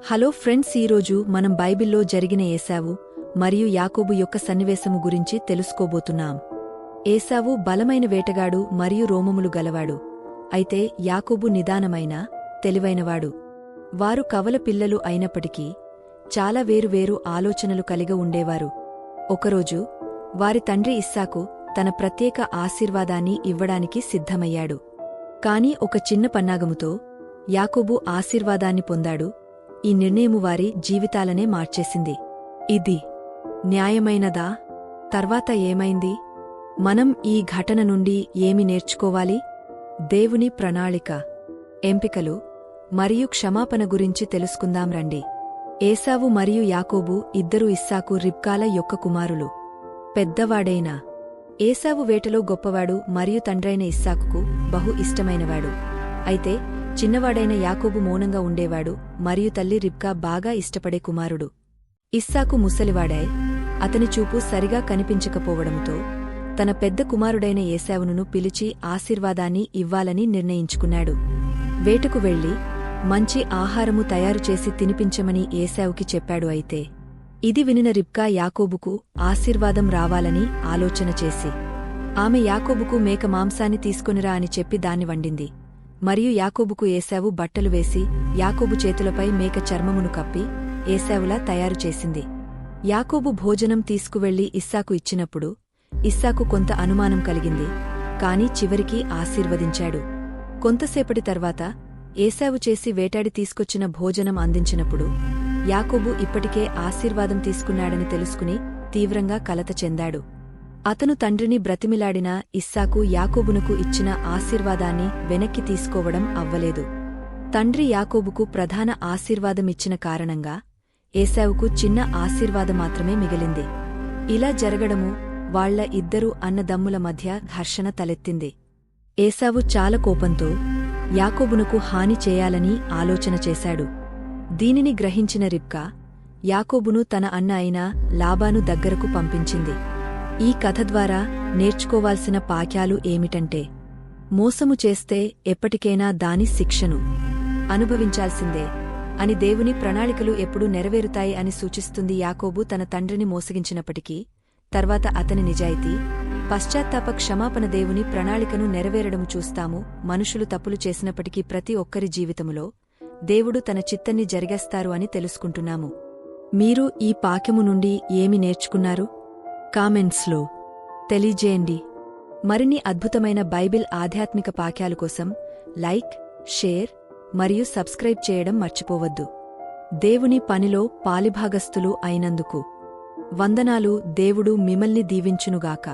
Hello friends, ఈరోజు మనం బైబిల్లో జరిగిన ఏశావు మరియు యాకోబు యొక్క సన్నివేశము గురించి తెలుసుకోబోతున్నాం. ఏశావు బలమైన వేటగాడు మరియు రోమములు గలవాడు. అయితే యాకోబు నిదానమైన, తెలివైనవాడు. వారు కవల పిల్లలు అయినప్పటికీ చాలా వేరువేరు ఆలోచనలు కలిగి ఉండేవారు. ఒకరోజు వారి తండ్రి ఇస్సాకు తన ప్రత్యేక ఆశీర్వాదాన్ని ఇవ్వడానికి సిద్ధమయ్యాడు. కాని ఒక చిన్న పన్నాగముతో యాకోబు ఆశీర్వాదాన్ని పొందాడు. ఈ నిర్ణయము వారి జీవితాలనే మార్చేసింది. ఇది న్యాయమైనదా? తర్వాత ఏమైంది? మనం ఈ ఘటన నుండి ఏమి నేర్చుకోవాలి? దేవుని ప్రణాళిక, ఎంపికలు మరియు క్షమాపణ గురించి తెలుసుకుందాం రండి. ఏశావు మరియు యాకోబు ఇద్దరు ఇస్సాకు రిబ్కాల యొక్క కుమారులు. పెద్దవాడైన ఏశావు వేటలో గొప్పవాడు మరియు తండ్రైన ఇస్సాకుకు బహు ఇష్టమైనవాడు. అయితే చిన్నవాడైన యాకోబు మౌనంగా ఉండేవాడు మరియు తల్లి రిబ్కా బాగా ఇష్టపడే కుమారుడు. ఇస్సాకు ముసలివాడాయ్. అతని చూపు సరిగా కనిపించకపోవడంతో తన పెద్ద కుమారుడైన ఏశావును పిలిచి ఆశీర్వాదాన్ని ఇవ్వాలని నిర్ణయించుకున్నాడు. వేటకు వెళ్లి మంచి ఆహారము తయారుచేసి తినిపించమని ఏశావుకి చెప్పాడు. అయితే ఇది వినిన రిబ్కా యాకోబుకు ఆశీర్వాదం రావాలని ఆలోచన చేసి ఆమె యాకోబుకు మేక మాంసాన్ని తీసుకొనిరా అని చెప్పి దాన్ని వండింది. మరియు యాకోబుకు ఏశావు బట్టలు వేసి యాకోబు చేతులపై మేక చర్మమును కప్పి ఏశావులా తయారుచేసింది. యాకోబు భోజనం తీసుకువెళ్లి ఇస్సాకు ఇచ్చినప్పుడు ఇస్సాకు కొంత అనుమానం కలిగింది. కాని చివరికి ఆశీర్వదించాడు. కొంతసేపటి తర్వాత ఏశావు చేసి వేటాడి తీసుకొచ్చిన భోజనం అందించినప్పుడు యాకోబు ఇప్పటికే ఆశీర్వాదం తీసుకున్నాడని తెలుసుకుని తీవ్రంగా కలత చెందాడు. అతను తండ్రిని బ్రతిమిలాడినా ఇస్సాకు యాకోబునకు ఇచ్చిన ఆశీర్వాదాన్ని వెనక్కి తీసుకోవడం అవ్వలేదు. తండ్రి యాకోబుకు ప్రధాన ఆశీర్వాదమిచ్చిన కారణంగా ఏశావుకు చిన్న ఆశీర్వాదం మాత్రమే మిగిలింది. ఇలా జరగడము వాళ్ల ఇద్దరు అన్నదమ్ముల మధ్య ఘర్షణ తలెత్తింది. ఏశావు చాలా కోపంతో యాకోబునకు హాని చేయాలని ఆలోచన చేశాడు. దీనిని గ్రహించిన రిబ్కా యాకోబును తన అన్న అయిన లాబాను దగ్గరకు పంపించింది. ఈ కథ ద్వారా నేర్చుకోవాల్సిన పాఠాలు ఏమిటంటే, మోసము చేస్తే ఎప్పటికైనా దాని శిక్షను అనుభవించాల్సిందే అని దేవుని ప్రణాళికలు ఎప్పుడూ నెరవేరుతాయి అని సూచిస్తుంది. యాకోబు తన తండ్రిని మోసగించినప్పటికీ తర్వాత అతని నిజాయితీ, పశ్చాత్తాప క్షమాపణ దేవుని ప్రణాళికను నెరవేరడము చూస్తాము. మనుషులు తప్పులు చేసినప్పటికీ ప్రతి ఒక్కరి జీవితములో దేవుడు తన చిత్తాన్ని జరిగేస్తారు అని తెలుసుకుంటున్నాము. మీరు ఈ పాఠము నుండి ఏమి నేర్చుకున్నారు? కామెంట్స్లో తెలియజేయండి. మరిన్ని అద్భుతమైన బైబిల్ ఆధ్యాత్మిక పాఠాల కోసం లైక్, షేర్ మరియు సబ్స్క్రైబ్ చేయడం మర్చిపోవద్దు. దేవుని పనిలో పాలిభాగస్థులు అయినందుకు వందనాలు. దేవుడు మిమ్మల్ని దీవించునుగాక.